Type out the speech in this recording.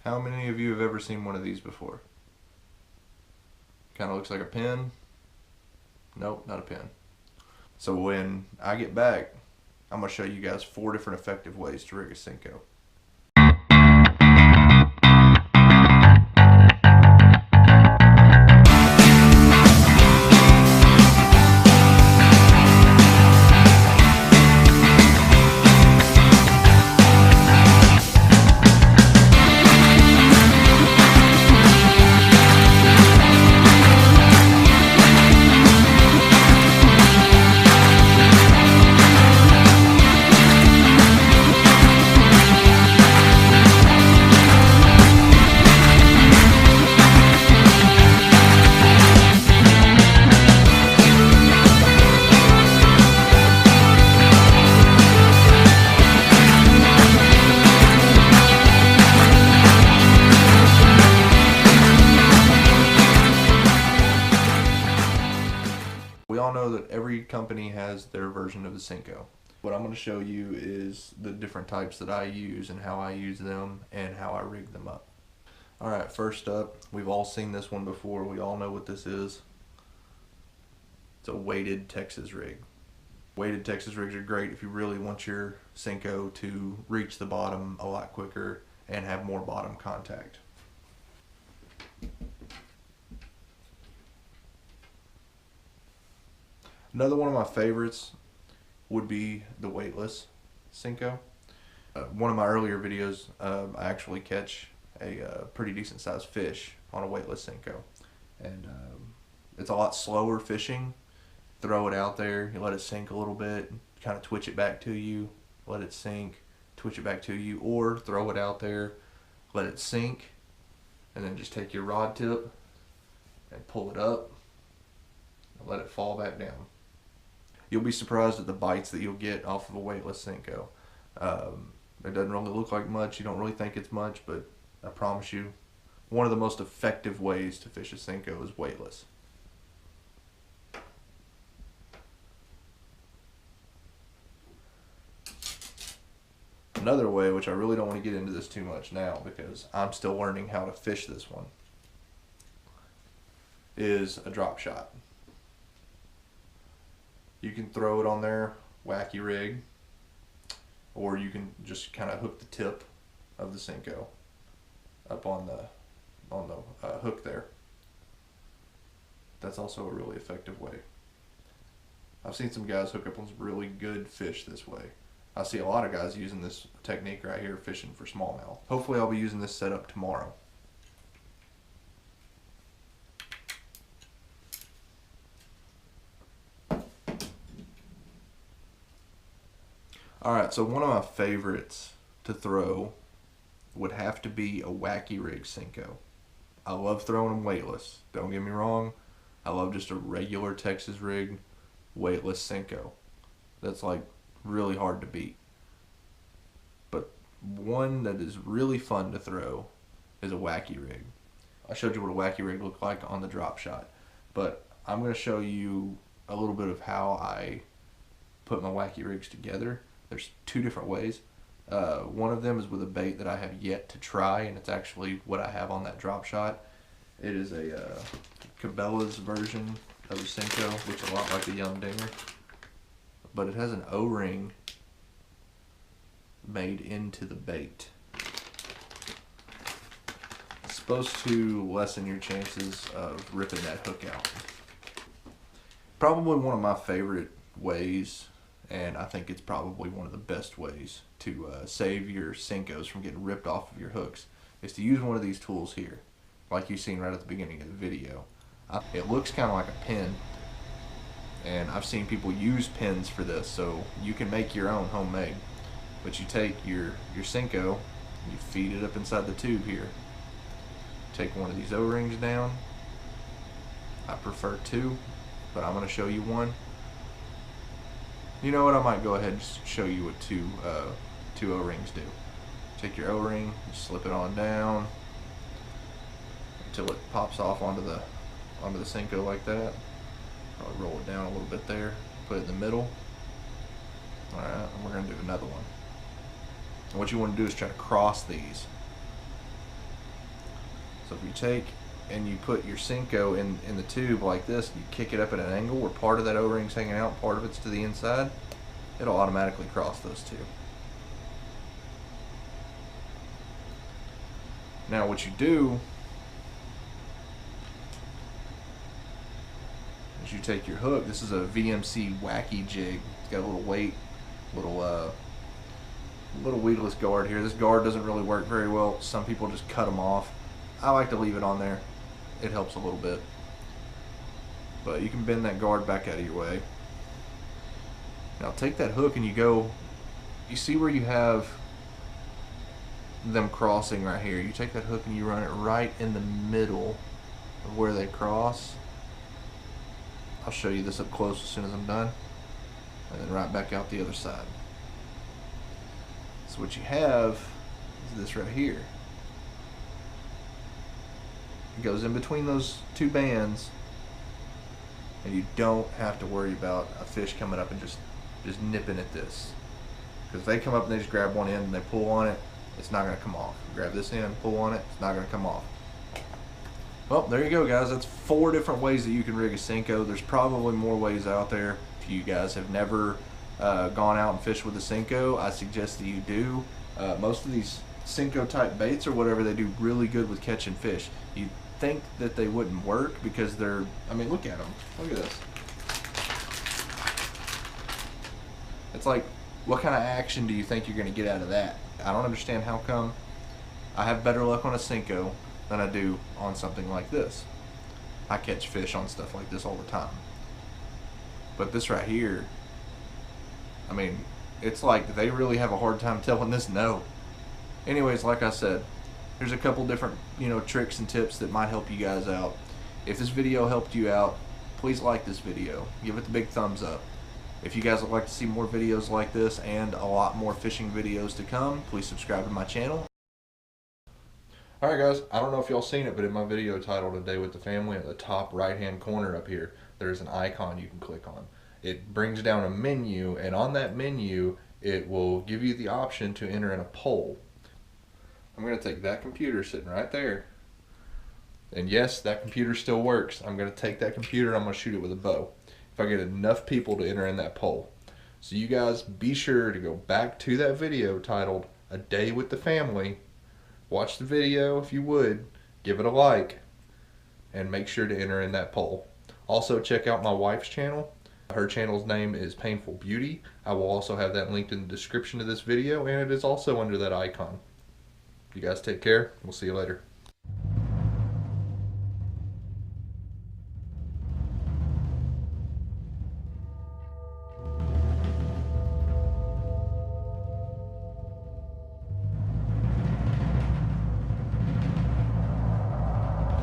How many of you have ever seen one of these before? Kind of looks like a pen. Nope, not a pen. So when I get back, I'm going to show you guys 4 different effective ways to rig a Senko. We all know that every company has their version of the Senko. What I'm going to show you is the different types that I use and how I use them and how I rig them up. Alright, first up, we've all seen this one before. We all know what this is. It's a weighted Texas rig. Weighted Texas rigs are great if you really want your Senko to reach the bottom a lot quicker and have more bottom contact. Another one of my favorites would be the weightless Senko. One of my earlier videos, I actually catch a pretty decent sized fish on a weightless Senko. And it's a lot slower fishing. Throw it out there, you let it sink a little bit, kind of twitch it back to you, let it sink, twitch it back to you, or throw it out there, let it sink, and then just take your rod tip and pull it up and let it fall back down. You'll be surprised at the bites that you'll get off of a weightless Senko. It doesn't really look like much. You don't really think it's much, but I promise you, one of the most effective ways to fish a Senko is weightless. Another way, which I really don't want to get into this too much now because I'm still learning how to fish this one, is a drop shot. You can throw it on there, wacky rig, or you can just kind of hook the tip of the Senko up on the hook there. That's also a really effective way. I've seen some guys hook up on some really good fish this way. I see a lot of guys using this technique right here fishing for smallmouth. Hopefully I'll be using this setup tomorrow. Alright, so one of my favorites to throw would have to be a wacky rig Senko. I love throwing them weightless, don't get me wrong. I love just a regular Texas rig weightless Senko. That's like really hard to beat. But one that is really fun to throw is a wacky rig. I showed you what a wacky rig looked like on the drop shot, but I'm going to show you a little bit of how I put my wacky rigs together. There's 2 different ways. One of them is with a bait that I have yet to try, and it's actually what I have on that drop shot. It is a Cabela's version of a Senko, looks a lot like the Young Dinger, but it has an O-ring made into the bait. It's supposed to lessen your chances of ripping that hook out. Probably one of my favorite ways, and I think it's probably one of the best ways to save your Senkos from getting ripped off of your hooks, is to use one of these tools here, like you've seen right at the beginning of the video. It looks kind of like a pin, and I've seen people use pins for this, so you can make your own homemade. But you take your Senko, you feed it up inside the tube here. Take one of these O-rings down. I prefer 2, but I'm going to show you one. You know what, I might go ahead and just show you what two O-rings do. Take your O-ring, slip it on down until it pops off onto the Senko like that. Probably roll it down a little bit there, put it in the middle. Alright, and we're going to do another one. And what you want to do is try to cross these. So if you take and you put your Senko in the tube like this, you kick it up at an angle where part of that O-ring's hanging out, part of it's to the inside, it'll automatically cross those two. Now what you do is you take your hook. This is a VMC wacky jig. It's got a little weight, little weedless guard here. This guard doesn't really work very well. Some people just cut them off. I like to leave it on there. It helps a little bit. But you can bend that guard back out of your way. Now take that hook and you see where you have them crossing right here. You take that hook and you run it right in the middle of where they cross. I'll show you this up close as soon as I'm done. And then right back out the other side. So what you have is this right here. It goes in between those two bands, and you don't have to worry about a fish coming up and just nipping at this. Because if they come up and they just grab one end and they pull on it, it's not going to come off. Grab this end, pull on it, it's not going to come off. Well, there you go, guys. That's 4 different ways that you can rig a Senko. There's probably more ways out there. If you guys have never gone out and fished with a Senko, I suggest that you do. Most of these Senko type baits or whatever, they do really good with catching fish. You'd think that they wouldn't work because they're, I mean, look at them. Look at this. It's like, what kind of action do you think you're going to get out of that? I don't understand how come I have better luck on a Senko than I do on something like this. I catch fish on stuff like this all the time. But this right here, I mean, it's like they really have a hard time telling this no. Anyways, like I said, there's a couple different, tricks and tips that might help you guys out. If this video helped you out, please like this video. Give it the big thumbs up. If you guys would like to see more videos like this and a lot more fishing videos to come, please subscribe to my channel. Alright guys, I don't know if y'all seen it, but in my video titled A Day with the Family, at the top right hand corner up here, there's an icon you can click on. It brings down a menu, and on that menu it will give you the option to enter in a poll. I'm going to take that computer sitting right there, and yes, that computer still works. I'm going to take that computer and I'm going to shoot it with a bow if I get enough people to enter in that poll. So you guys be sure to go back to that video titled A Day with the Family, watch the video if you would, give it a like, and make sure to enter in that poll. Also check out my wife's channel. Her channel's name is Painful Beauty. I will also have that linked in the description of this video, and it is also under that icon. You guys take care. We'll see you later.